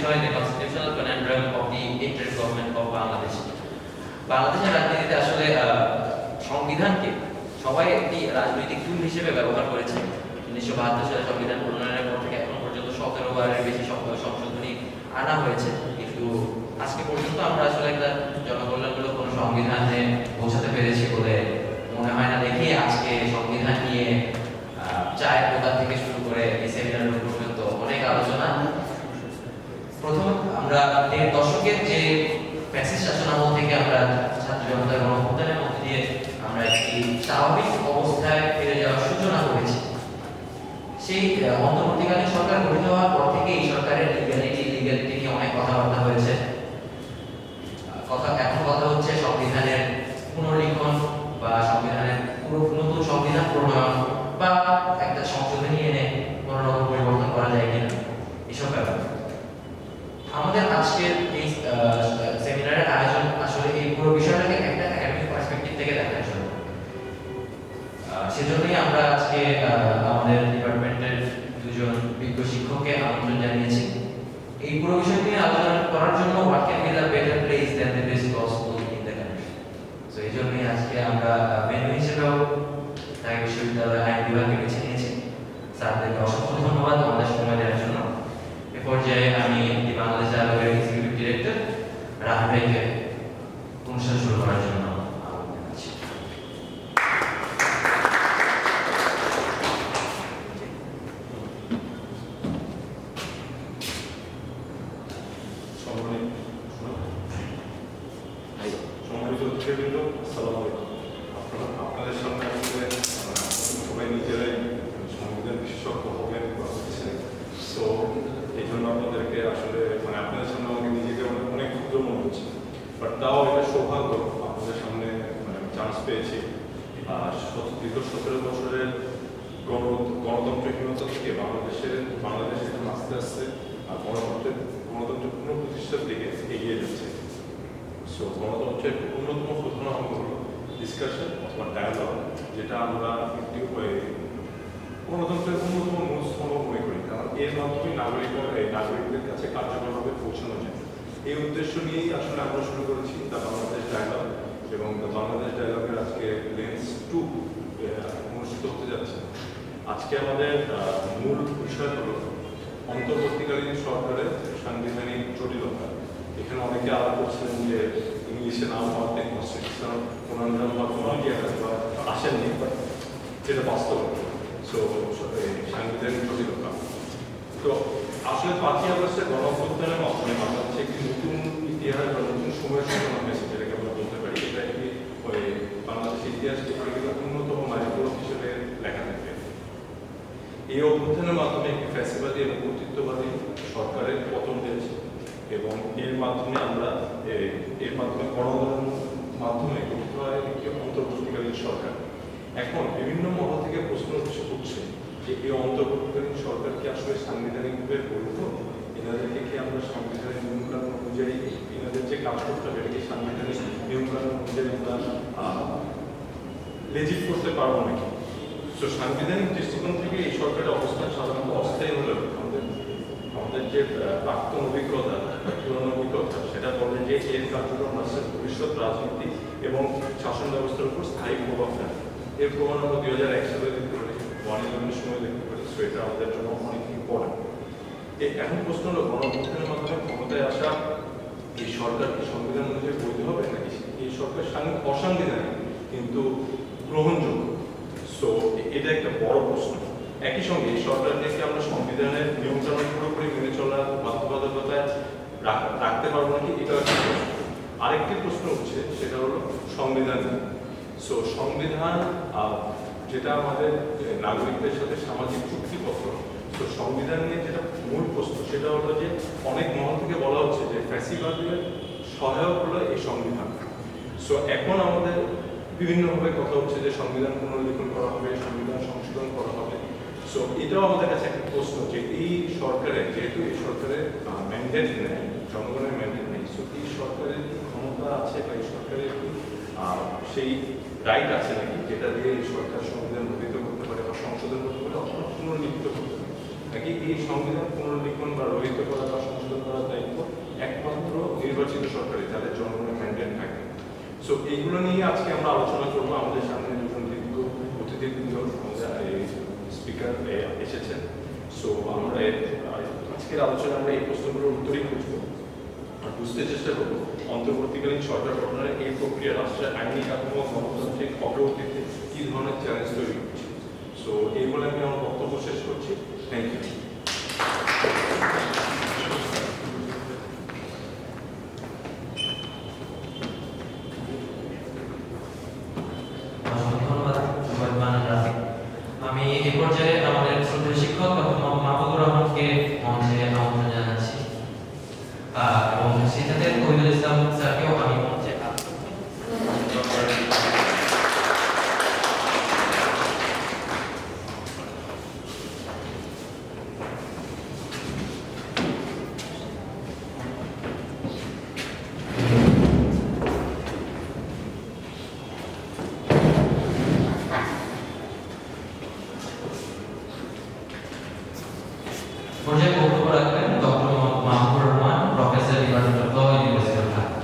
বিষয় the constitutional conundrum of the interim government of Bangladesh. বাংলাদেশের রাজনীতিতে আসলে সংবিধানকে সবাই একটি রাজনৈতিক টুল হিসেবে ব্যবহার করেছে। 1972 সালে সংবিধান প্রণয়নের পর থেকে এখন পর্যন্ত 17 বারের বেশি সংশোধনী আনা হয়েছে, কিন্তু আজকে পর্যন্ত আমরা আসলে একটা জনকল্যাণমূলক কোনো সংবিধানে পৌঁছাতে পেরেছি বলে মনে হয় না। দেখি আজকে সংবিধান নিয়ে চায়ের দোকান থেকে শুরু করে এই সেমিনার পর্যন্ত অনেক আলোচনা। প্রথম আমরা দেড় দশকের যে ফ্যাসিস্ট শাসনামল থেকে আমরা ছাত্র জনতার গণঅভ্যুত্থানের মধ্যে দিয়ে আমরা একটি স্বাভাবিক অবস্থায় ফিরে যাওয়ার সূচনা করেছি। সেই অন্তর্বর্তীকালীন সরকার গঠিত হওয়ার পর থেকে এই সরকারের লিগ্যালিটি নিয়ে অনেক কথাবার্তা হয়েছে। এখন কথা হচ্ছে সংবিধানের পুনর্লিখন বা সংবিধানের পুরো নতুন সংবিধান প্রণয়ন বা একটা সংশোধনী এনে কোনো রকম পরিবর্তন করা যায় কিনা এসব ব্যাপার। আমাদের আজকের এই সেমিনারের আয়োজন আসলে এই পুরো বিষয়টাকে একটা একাডেমিক পার্সপেক্টিভ থেকে দেখার জন্য। সেজন্যই আমরা আজকে আমাদের ডিপার্টমেন্টের দুজন বিজ্ঞ শিক্ষককে আমন্ত্রণ জানিয়েছি এই পুরো বিষয় নিয়ে আলোচনা করার জন্য। What can be the better place than the best gospel in the country. So এই জন্যই আজকে আমরা ভেন্যু হিসেবেও ঢাকা বিশ্ববিদ্যালয় আইন বিভাগকে বেছে নিয়েছি। স্যারদেরকে অসংখ্য ধন্যবাদ আমাদের সময় দেওয়ার জন্য। এ পর্যায়ে আমি বাংলাদেশ ডায়ালগের এক্সিকিউটিভ ডিরেক্টর রাহাত ভাইকে অনুষ্ঠান শুরু করার জন্য আমন্ত্রণ জানাচ্ছি। আপনাদের সামনে আসলে সবাই নিজেরাই সংবিধান বিশেষজ্ঞ হবেন হচ্ছে, সো এই জন্য আপনাদেরকে আসলে আপনাদের সামনে আমাকে নিজেকে অনেক ক্ষুদ্র মনে হচ্ছে, বাট তাও এটা সৌভাগ্য আপনাদের সামনে চান্স পেয়েছি। আর দীর্ঘ 17 বছরের গণতন্ত্রহীনতা থেকে বাংলাদেশে এখন আস্তে আস্তে গণতন্ত্রের পুনঃপ্রতিষ্ঠার দিকে এগিয়ে যাচ্ছে। সো গণতন্ত্রের অন্যতম প্রধান অঙ্গ হল ডিসকাশন অথবা ডায়ালগ, যেটা আমরা একটি গণতন্ত্রের অন্যতম মূল স্তম্ভ মনে করি, কারণ এর মাধ্যমে নাগরিকদের কাছে কার্যকরভাবে পৌঁছানো যায়। এই উদ্দেশ্য নিয়েই আসলে আমরা শুরু করেছি দ্য বাংলাদেশ ডায়ালগ, এবং দ্য বাংলাদেশ ডায়ালগের আজকে লেন্স 2 অনুষ্ঠিত হতে যাচ্ছে। আজকে আমাদের মূল বিষয় হল অন্তর্বর্তীকালীন সরকারের সাংবিধানিক জটিলতা। এখানে অনেকে আলাপ করছিলেন যে ইংলিশে নাম হওয়াতে কনস্টিটিউশনাল কনন্ড্রাম বা কোনো আসেননি, বাট যেটা বাস্তব। সো সাংবিধানিক জটিলতা তো আসলে 5ই আগস্টের গণঅভ্যুত্থানের মাধ্যমে বাংলাদেশে একটি নতুন ইতিহাস বা নতুন সময়ের সূচনা হয়েছে, যেটাকে আমরা বলতে পারি। এটা একটি বাংলাদেশের ইতিহাসকে অন্যতম মাইলফলক হিসেবে লেখা থাকবে। এই অভ্যুত্থানের মাধ্যমে একটি ফ্যাসিবাদী এবং কর্তৃত্ববাদী সরকারের পতন হয়েছে, এবং এর মাধ্যমে গণআন্দোলনের মাধ্যমে গঠিত হয় একটি অন্তর্বর্তীকালীন সরকার। এখন বিভিন্ন মহল থেকে প্রশ্ন উঠছে যে এই অন্তর্বর্তীকালীন সরকার কি আসলে সাংবিধানিকভাবে বৈধ? এনাদেরকে কি আমরা সাংবিধানিক নিয়মকানুন অনুযায়ী এনাদের যে কাজ করতে হবে এটা কি সাংবিধানিক নিয়মকানুন অনুযায়ী আমরা লেজিট করতে পারবো নাকি? তো সাংবিধানিক দৃষ্টিকোণ থেকে এই সরকারের অবস্থান সাধারণত অস্থায়ী হলেও আমাদের যে প্রাক্তন অভিজ্ঞতা পুরনো অভিজ্ঞতা সেটা বলে যে এর কার্যক্রম রাষ্ট্রের ভবিষ্যৎ রাজনীতি এবং শাসন ব্যবস্থার উপর স্থায়ী প্রভাব ফেলে। এর প্রমাণ আমরা 2001 সালে দেখতে পারি, 1/11 সময় দেখতে পারি। সো এটা আমাদের জন্য অনেক ইম্পর্টেন্ট। এখন প্রশ্ন হলো, গণঅভ্যুত্থানের মাধ্যমে ক্ষমতায় আসা এই সরকার কি সংবিধান অনুযায়ী বৈধ হবে, নাকি এই সরকার অসাংবিধানিক কিন্তু গ্রহণযোগ্য? সো এটা একটা বড় প্রশ্ন। একই সঙ্গে এই সরকারকে কি আমরা সংবিধানের নিয়মকানুন পুরোপুরি মেনে চলার বাধ্যবাধকতায় রাখতে পারবো নাকি, এটা একটা প্রশ্ন। আরেকটি প্রশ্ন হচ্ছে সেটা হলো সংবিধান। সো সংবিধান যেটা আমাদের নাগরিকদের সাথে সামাজিক চুক্তিপত্র, তো সংবিধান নিয়ে যেটা মূল প্রশ্ন সেটা হলো যে অনেক মহল থেকে বলা হচ্ছে যে ফ্যাসিবাদের সহায়ক হলো এই সংবিধান। সো এখন আমাদের বিভিন্নভাবে কথা হচ্ছে যে সংবিধান পুনর্লিখন করা হবে, সংবিধান সংশোধন করা হবে। সো এটাও আমাদের কাছে একটা প্রশ্ন যে এই সরকারের, যেহেতু এই সরকারের ম্যান্ডেট নেই, জনগণের ম্যান্ডেট নেই, সো এই সরকারের কি ক্ষমতা আছে বা এই সরকারের কি সেই রাইট আছে নাকি যেটা দিয়ে এই সরকার সংবিধান রহিত করতে পারে বা সংশোধন করতে পারে অথবা পুনর্লিখিত করতে পারে, নাকি এই সংবিধান পুনর্লিখন বা রহিত করা বা সংশোধন করার দায়িত্ব সো এইগুলো নিয়ে আজকে আমরা আলোচনা করবো। আমাদের সামনে দুজন অতিথিবৃন্দ স্পিকার এসেছেন। সো আমরা আজকের আলোচনা আমরা এই প্রশ্নগুলোর উত্তরই খুঁজবো আর বুঝতে চেষ্টা করবো অন্তর্বর্তীকালীন সরকার গঠনের এই প্রক্রিয়া রাষ্ট্রের আইনি কাঠামো গণতান্ত্রিক অগ্রগতিতে কি ধরনের চ্যালেঞ্জ তৈরি করছে। সো এই বলে আমি আমার বক্তব্য শেষ করছি। Thank you. আমি এই পর্যায়ে আমাদের শ্রদ্ধেয় শিক্ষক মাহবুবুর রহমানকে মঞ্চে আমন্ত্রণ জানাচ্ছি এবং সেই সাথে কবিরুল ইসলাম স্যারকেও আমি মঞ্চে পর্যায়ে বক্তব্য রাখবেন doctor Mahbubur Rahman, professor, department of law, university of Dhaka.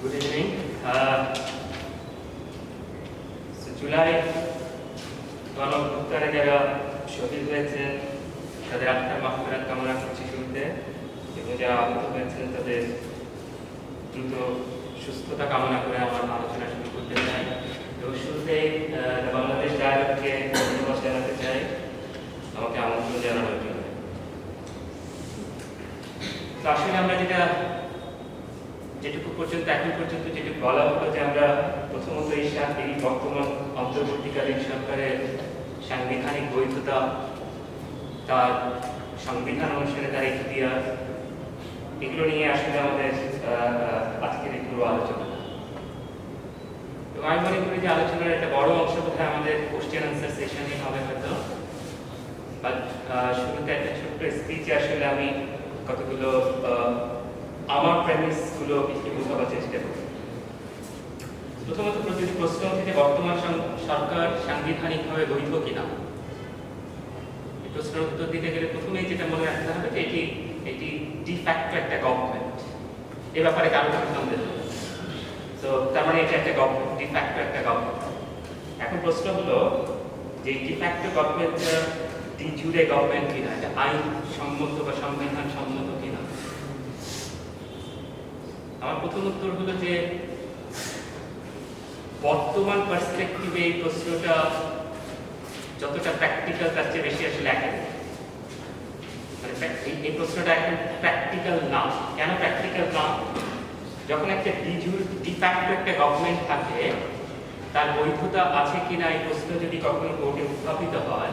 Good evening. জুলাই গণঅভ্যুত্থানে যারা শহীদ হয়েছেন তাদের আত্মার মাগফিরাত কামনা করছি শুরুতে, এবং যারা আহত হয়েছেন তাদের দ্রুত সুস্থতা কামনা করে আমার আলোচনা শুরু করতে চাই। এবং শুরুতেই বাংলাদেশ ডায়ালগকে ধন্যবাদ জানাতে চাই আমাকে আমন্ত্রণ জানানোর জন্য। তো আসলে আমরা যেটুকু পর্যন্ত এখন পর্যন্ত যেটুকু বলা হলো যে আমরা প্রথমত এই বর্তমান অন্তর্বর্তীকালীন সরকারের সাংবিধানিক বৈধতা, তার সংবিধান অনুসারে তার ইতিহাস, এগুলো নিয়ে আসলে আমাদের আজকের এই পুরো আলোচনা। তো আমি মনে করি যে আলোচনার একটা বড় অংশ বোধহয় আমাদের কোশ্চেন আনসার সেশনে হবে হয়তো, বাট শুরুতে একটা ছোট্ট স্পিচে আসলে আমি কতগুলো আমার প্রেমিসগুলো একটু বোঝাবার চেষ্টা করি। প্রথমত যদি প্রশ্ন হচ্ছে যে বর্তমান সরকার সাংবিধানিকভাবে বৈধ কিনা, এই প্রশ্নের উত্তর দিতে গেলে প্রথমেই যেটা মনে রাখতে হবে যে এটি ডিফ্যাক্টো একটা গভর্নমেন্ট, এ ব্যাপারে কারো কোনো সন্দেহ নেই। তো তার মানে এটা একটা গভর্নমেন্ট, ডিফ্যাক্টো একটা গভর্নমেন্ট। এখন প্রশ্ন হলো যে ডিফ্যাক্টো গভর্নমেন্টটা ডি জুরে গভর্নমেন্ট কিনা, এটা আইন সম্মত বা সংবিধান সম্মত কিনা। আমার প্রথম উত্তর হলো যে বর্তমান পার্সপেক্টিভে এই প্রশ্নটা যতটা প্র্যাকটিক্যাল তার চেয়ে বেশি আসলে একাডেমিক। মানে এই প্রশ্নটা এখন প্র্যাকটিক্যাল না। কেন প্র্যাকটিক্যাল না? যখন একটা ডিফ্যাক্টো একটা গভর্নমেন্ট থাকে, তার বৈধতা আছে কিনা এই প্রশ্ন যদি কখনো কোর্টে উত্থাপিত হয়,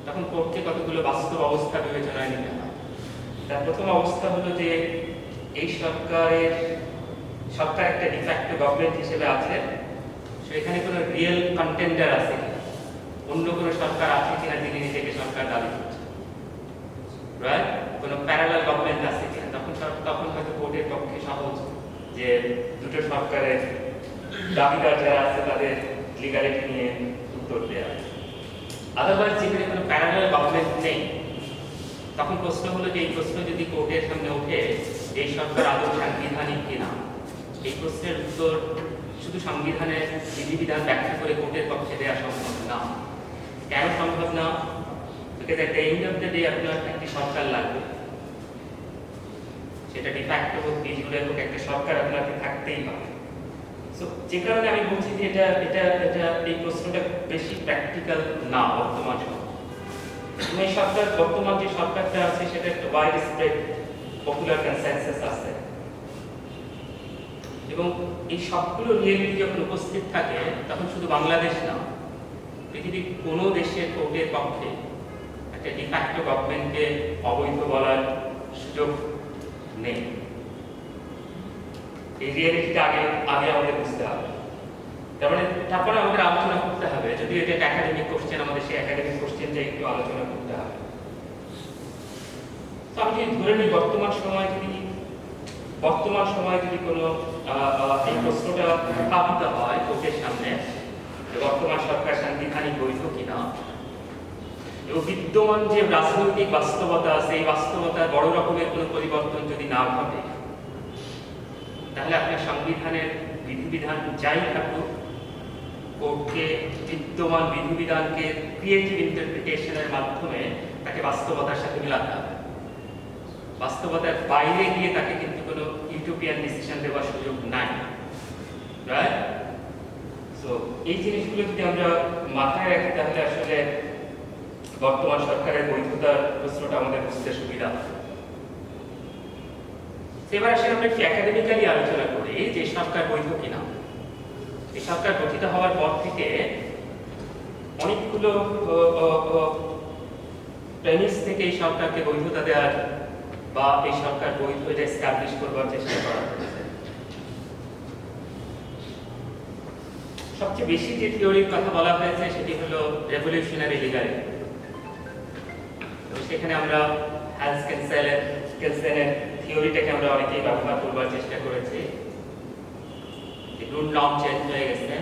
তখন কোর্টকে কতগুলো বাস্তব অবস্থা বিবেচনায় নিতে হয়। তার প্রথম অবস্থা হলো যে এই সরকার একটা ডিফ্যাক্টো গভর্নমেন্ট হিসেবে আছে, সেখানে কোনো রিয়েল কন্টেন্ডার আছে কিনা, অন্য কোনো সরকার আছে কিনা যিনি নিজেকে সরকার দাবি করছে, রাইট? কোনো প্যারালাল গভর্নমেন্ট আছে কিনা। তখন হয়তো কোর্টের পক্ষে সহজ যে দুটো সরকারের দাবিদার যারা আছে তাদের লিগালিটি নিয়ে উত্তর দেওয়া। আদারওয়াইজ যেখানে কোনো প্যারালাল গভর্নমেন্ট নেই, তখন প্রশ্ন হলো যে এই প্রশ্ন যদি কোর্টের সামনে ওঠে এই সরকার আদৌ সাংবিধানিক কিনা, এই প্রশ্নের উত্তর শুধু সংবিধানের বিধিবিধান ব্যাখ্যা করে কোর্টের পক্ষে দেওয়া সম্ভব না। কেন সম্ভব না? Because at the end of the day আপনার একটি সরকার লাগবে, সেটা ডিফ্যাক্টো হোক ডি জুরে হোক, একটা সরকার আপনাকে থাকতেই হবে। সো যে কারণে আমি বলছি যে এটা এই প্রশ্নটা বেশি প্র্যাকটিক্যাল না বর্তমান সময়। এই সরকার, বর্তমান যে সরকারটা আছে সেটা একটা ওয়াইড স্প্রেড পপুলার কনসেনসাস আছে, এবং এই সবগুলো রিয়েলিটি যখন উপস্থিত থাকে তখন শুধু বাংলাদেশ না, পৃথিবীর কোনো দেশের কোর্টের পক্ষে একটা ডিফ্যাক্টো গভর্নমেন্টকে অবৈধ বলার সুযোগ নেই। এই রিয়েলিটিটা আগে আমাদের বুঝতে হবে। তারপরে আমাদের আলোচনা করতে হবে, যদি এটা একটা একাডেমিক কোশ্চেন, আমাদের সেই একাডেমিক কোশ্চেনটা একটু আলোচনা করতে হবে। তো আমি যদি ধরে নিই বর্তমান সময় যদি বর্তমান সময়ে যদি কোনো এই প্রশ্নটা উত্থাপিত হয় কোর্টের সামনে যে বর্তমান সরকার সাংবিধানিক বৈধ কিনা এবং বিদ্যমান যে রাজনৈতিক বাস্তবতা আছে এই বাস্তবতার বড় রকমের কোনো পরিবর্তন যদি না ঘটে, তাহলে আপনার সংবিধানের বিধিবিধান যাই থাকুক, কোর্টকে বিদ্যমান বিধিবিধানকে ক্রিয়েটিভ ইন্টারপ্রিটেশনের মাধ্যমে তাকে বাস্তবতার সাথে মিলাতে হবে। বাস্তবতার বাইরে গিয়ে তাকে কিন্তু কোনো ইউটোপিয়ান ডিসিশন দেওয়ার সুযোগ নাই, রাইট? সো এই জিনিসগুলো যদি আমরা মাথায় রাখি তাহলে আসলে বর্তমান সরকারের বৈধতার প্রশ্নটা আমাদের বুঝতে সুবিধা। এবার আসলে আমরা একটু একাডেমিক্যালি আলোচনা করি যে সরকার বৈধ কিনা। এই সরকার গঠিত হওয়ার পর থেকে অনেকগুলো প্রেমিস থেকে এই সরকারকে বৈধতা দেওয়ার বা এই সরকার বৈধ এটা এস্টাবলিশ করবার চেষ্টা করা হয়েছে। সবচেয়ে বেশি যে থিওরির কথা বলা হয়েছে সেটি হলো রেভলিউশনারি লিগালিটি। সেখানে আমরা হ্যান্স কেলসেনের থিওরিটাকে আমরা অনেকেই ব্যবহার করবার চেষ্টা করেছি। রুল নর্ম চেঞ্জ হয়ে গেছে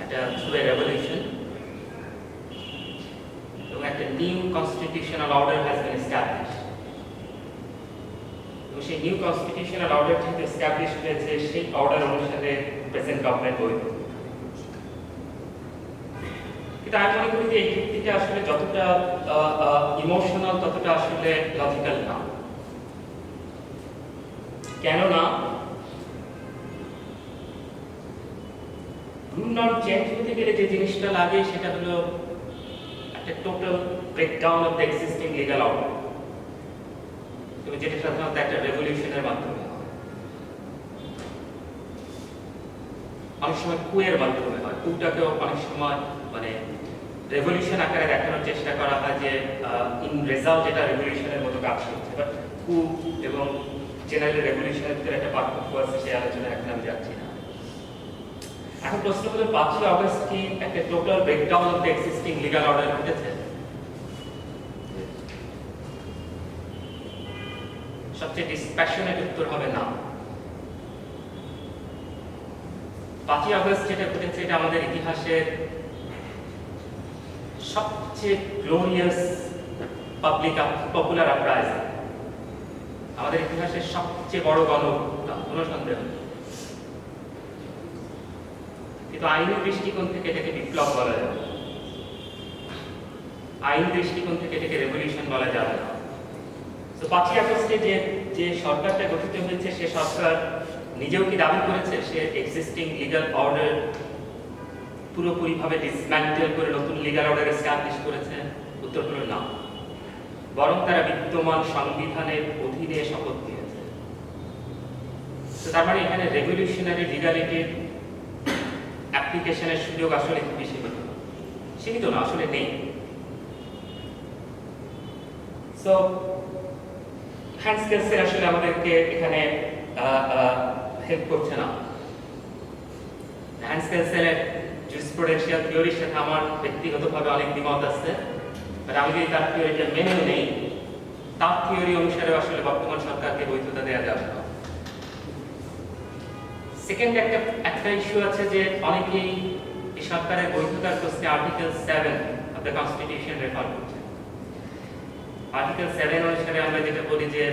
একটা থ্রু এ রেভলিউশন এবং একটা new constitutional order has been establish. এবং সেই নিউ কনস্টিটিউশনাল অর্ডার যেহেতু এস্টাবলিশ হয়েছে সেই অর্ডার অনুসারে প্রেজেন্ট গভর্নমেন্ট বৈধ। কিন্তু আমি মনে করি যে এই যুক্তিটা আসলে যতটা ইমোশনাল ততটা আসলে লজিক্যাল না। কেননা রুল নর্ম চেঞ্জ হতে গেলে যে জিনিসটা লাগে সেটা হলো একটা total breakdown of the existing legal order, এবং যেটা সাধারণত একটা রেভলিউশনের মাধ্যমে হয়, অনেক সময় কুয়ের মাধ্যমে হয়। কুটাকেও অনেক সময় মানে রেভলিউশন আকারে দেখানোর চেষ্টা করা হয় যে ইন রেজাল্ট এটা রেভলিউশনের মতো কাজ করছে, বাট কু এবং জেনারেল রেভলিউশনের ভিতরে একটা পার্থক্য আছে, সেই আলোচনা এখন আমি যাচ্ছি না। এখন প্রশ্ন হলো 5ই অগস্ট কি একটা total breakdown of the existing legal order ঘটেছে? সবচেয়ে ডিসপ্যাশনেট উত্তর হবে না। 5ই অগস্ট যেটা ঘটেছে এটা আমাদের ইতিহাসের সবচেয়ে গ্লোরিয়াস পাবলিক পপুলার আপরাইজিং, আমাদের ইতিহাসের সবচেয়ে বড় গণঅভ্যুত্থান, কোনো সন্দেহ নেই। কিন্তু আইনি দৃষ্টিকোণ থেকে এটাকে বিপ্লব বলা যাবে, আইনি দৃষ্টিকোণ থেকে এটাকে রেভলিউশন বলা যাবে না। তো 5ই আগস্টে যে সরকারটা গঠিত হয়েছে সে সরকার নিজেও কি দাবি করেছে সে এক্সিস্টিং লিগ্যাল অর্ডার পুরোপুরিভাবে ডিসম্যান্টেল করে নতুন লিগ্যাল অর্ডার এস্টাবলিশ করেছে? উত্তর হলো না, বরং তারা বিদ্যমান সংবিধানের অধীনে শপথ নিয়েছে। তো তার মানে এখানে রেভলিউশনারি লিগ্যালিটির অ্যাপ্লিকেশনের সুযোগ আসলে খুবই সীমিত না, আসলে নেই। সো হ্যান্স কেলসেন আসলে আমাদেরকে এখানে হেল্প করছে না। হ্যান্স কেলসেনের জুরিসপ্রুডেন্সিয়াল থিওরির সাথে আমার ব্যক্তিগতভাবে অনেক দ্বিমত আছে, বাট আমি যদি তার থিওরিটা মেনেও নেই, তার থিওরি অনুসারে আসলে বর্তমান সরকারকে বৈধতা দেওয়া যাবে না। সেকেন্ড একটা ইস্যু আছে যে অনেকেই এই সরকারের বৈধতার প্রশ্নে article 7 of the constitution refer করছে। আর্টিকেল 7 অনুসারে আমরা যেটা বলি যে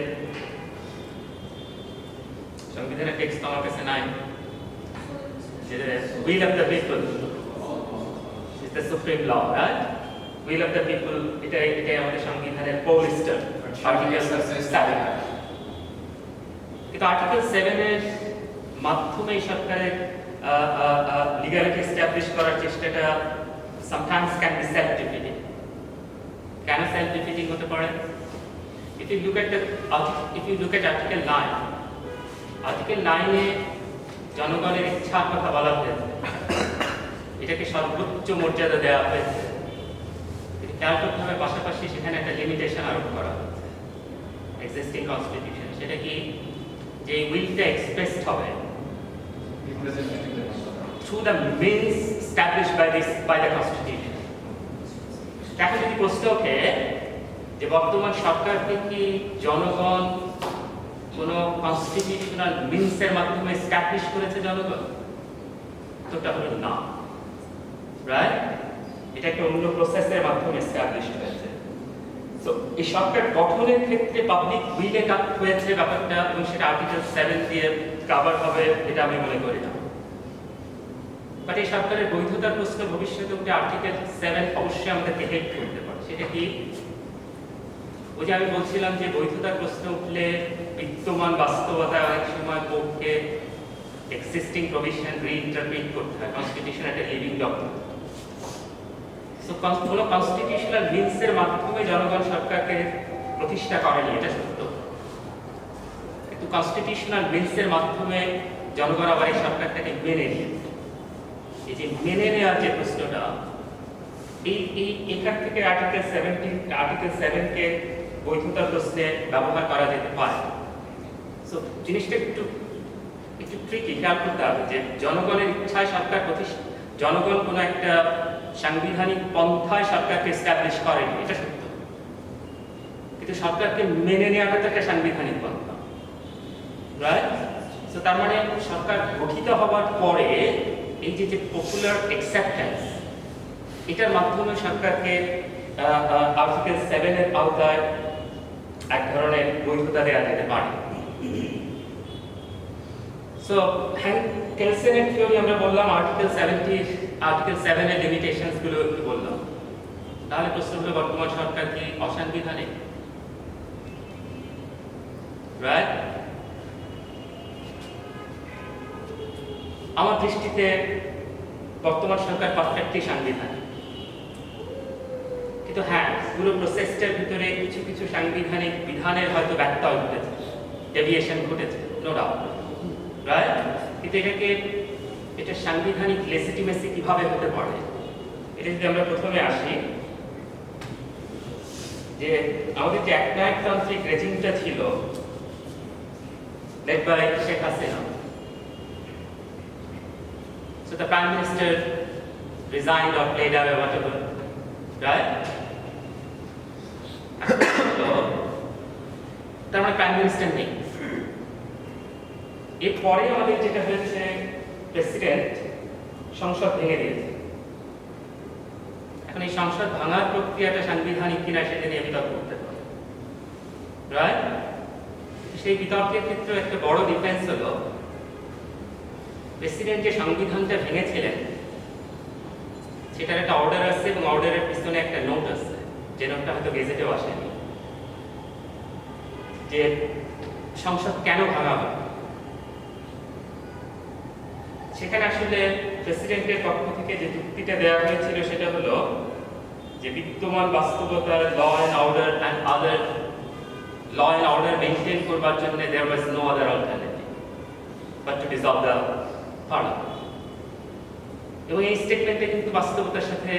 সংবিধানের টেক্সট আমার কাছে নাই, যে will of the people is the supreme law, right? Will of the people এটাই আমাদের সংবিধানের পৌলিস্টার আর্টিকেল 7। কিন্তু আর্টিকেল 7 এর মাধ্যমে সরকারের লিগ্যালিটি এস্টাবলিশ করার চেষ্টাটা sometimes can be self-defeating। কেন self-defeating হতে পারে? If you look at Article 9, Article 9 এ জনগণের ইচ্ছার কথা বলা হয়েছে, এটাকে সর্বোচ্চ মর্যাদা দেওয়া হয়েছে। খেয়ালভাবে পাশাপাশি সেখানে একটা লিমিটেশন আরোপ করা হয়েছে এক্সিস্টিং কনস্টিটিউশন। সেটা কি যে উইলটা এক্সপ্রেসড হবে through the means established by the constitution। এখন যদি প্রশ্ন ওঠে যে বর্তমান সরকারকে কি জনগণ কোনো কনস্টিটিউশনাল মিনসের মাধ্যমে এস্টাবলিশ করেছে জনগণ? উত্তরটা হলো না, রাইট? এটা একটা অন্য প্রসেসের মাধ্যমে এস্টাবলিশ হয়েছে। তো এই সরকার গঠনের ক্ষেত্রে পাবলিক উইলে কাট হয়েছে ব্যাপারটা, এবং সেটা আর্টিকেল 7 দিয়ে কভার হবে এটা আমি মনে করি না। বাট এই সরকারের বৈধতার প্রশ্ন ভবিষ্যতে উঠে আর্টিকেল 7 অবশ্যই আমাদেরকে হেল্প করতে পারে। সেটা কি? ওই যে আমি বলছিলাম যে বৈধতার প্রশ্ন উঠলে বিদ্যমান বাস্তবতা অনেক সময় কোর্টকে এক্সিস্টিং প্রভিশন রিইন্টারপ্রিট করতে হয়। কনস্টিটিউশন একটা লিভিং ডকুমেন্ট। সো কোনো কনস্টিটিউশনাল মিনসের মাধ্যমে জনগণ সরকারকে প্রতিষ্ঠা করেনি, এটা সত্য। কিন্তু কনস্টিটিউশনাল মিনসের মাধ্যমে জনগণ আবার এই সরকারটাকে মেনে নিয়েছে। এই যে মেনে নেওয়ার যে প্রশ্নটা, এখান থেকে আর্টিকেল 7 কে বৈধতার প্রশ্নে ব্যবহার করা যেতে পারে। সো জিনিসটা একটু ট্রিকি, খেয়াল করতে হবে যে জনগণের ইচ্ছায় সরকার জনগণ কোনো একটা সাংবিধানিক পন্থায় সরকারকে এস্টাবলিশ করেনি, এটা সত্য। কিন্তু সরকারকে মেনে নেওয়াটা তো একটা সাংবিধানিক পন্থা, রাইট? সো তার মানে সরকার গঠিত হওয়ার পরে এই যে পপুলার অ্যাকসেপ্টেন্স, এটার মাধ্যমে সরকারকে আর্টিকেল 7 এর আওতায় এক ধরনের বৈধতা দেওয়া যেতে পারে। সো কেলসেনের থিওরি আমরা বললাম, আর্টিকেল 7 এর লিমিটেশনস গুলো একটু বললাম। তাহলে প্রশ্ন হলো, বর্তমান সরকার কি অসাংবিধানিক? রাইট? আমার দৃষ্টিতে বর্তমান সরকার পারফেক্টলি সাংবিধানিক। কিন্তু হ্যাঁ, পুরো প্রসেসটার ভিতরে কিছু কিছু সাংবিধানিক বিধানের হয়তো ব্যত্যয় ঘটেছে, ডেভিয়েশন ঘটেছে, নো ডাউট, রাইট? কিন্তু এটা সাংবিধানিক লেজিটিমেসি কিভাবে হতে পারে, এটা যদি আমরা প্রথমে আসি, যে আমাদের যে একনায়কতান্ত্রিক রেজিমটা ছিল led by Sheikh Hasina. So the Prime Minister resigned or played out or whatever, right? তার মানে প্রাইম মিনিস্টার নেই। এরপরে আমাদের যেটা হয়েছে, প্রেসিডেন্ট সংসদ ভেঙে দিয়েছে। এখন এই সংসদ ভাঙার প্রক্রিয়াটা সাংবিধানিক কিনা সেটা নিয়ে বিতর্ক করতে পারে, রাইট? সেই বিতর্কের ক্ষেত্রে একটা বড় ডিফেন্স হলো, প্রেসিডেন্ট যে সংবিধানটা ভেঙেছিলেন সেটার একটা অর্ডার আছে, এবং অর্ডারের পিছনে একটা নোট আছে, যে নোটটা হয়তো গেজেটেও আসেনি, যে সংসদ কেন ভাঙা হবে। সেখানে আসলে প্রেসিডেন্টের পক্ষ থেকে যে যুক্তিটা দেওয়া হয়েছিল সেটা হলো যে বিদ্যমান বাস্তবতার ল অ্যান্ড অর্ডার মেইনটেইন করবার জন্য there was no other alternative but to dissolve the parliament। এবং এই স্টেটমেন্টে কিন্তু বাস্তবতার সাথে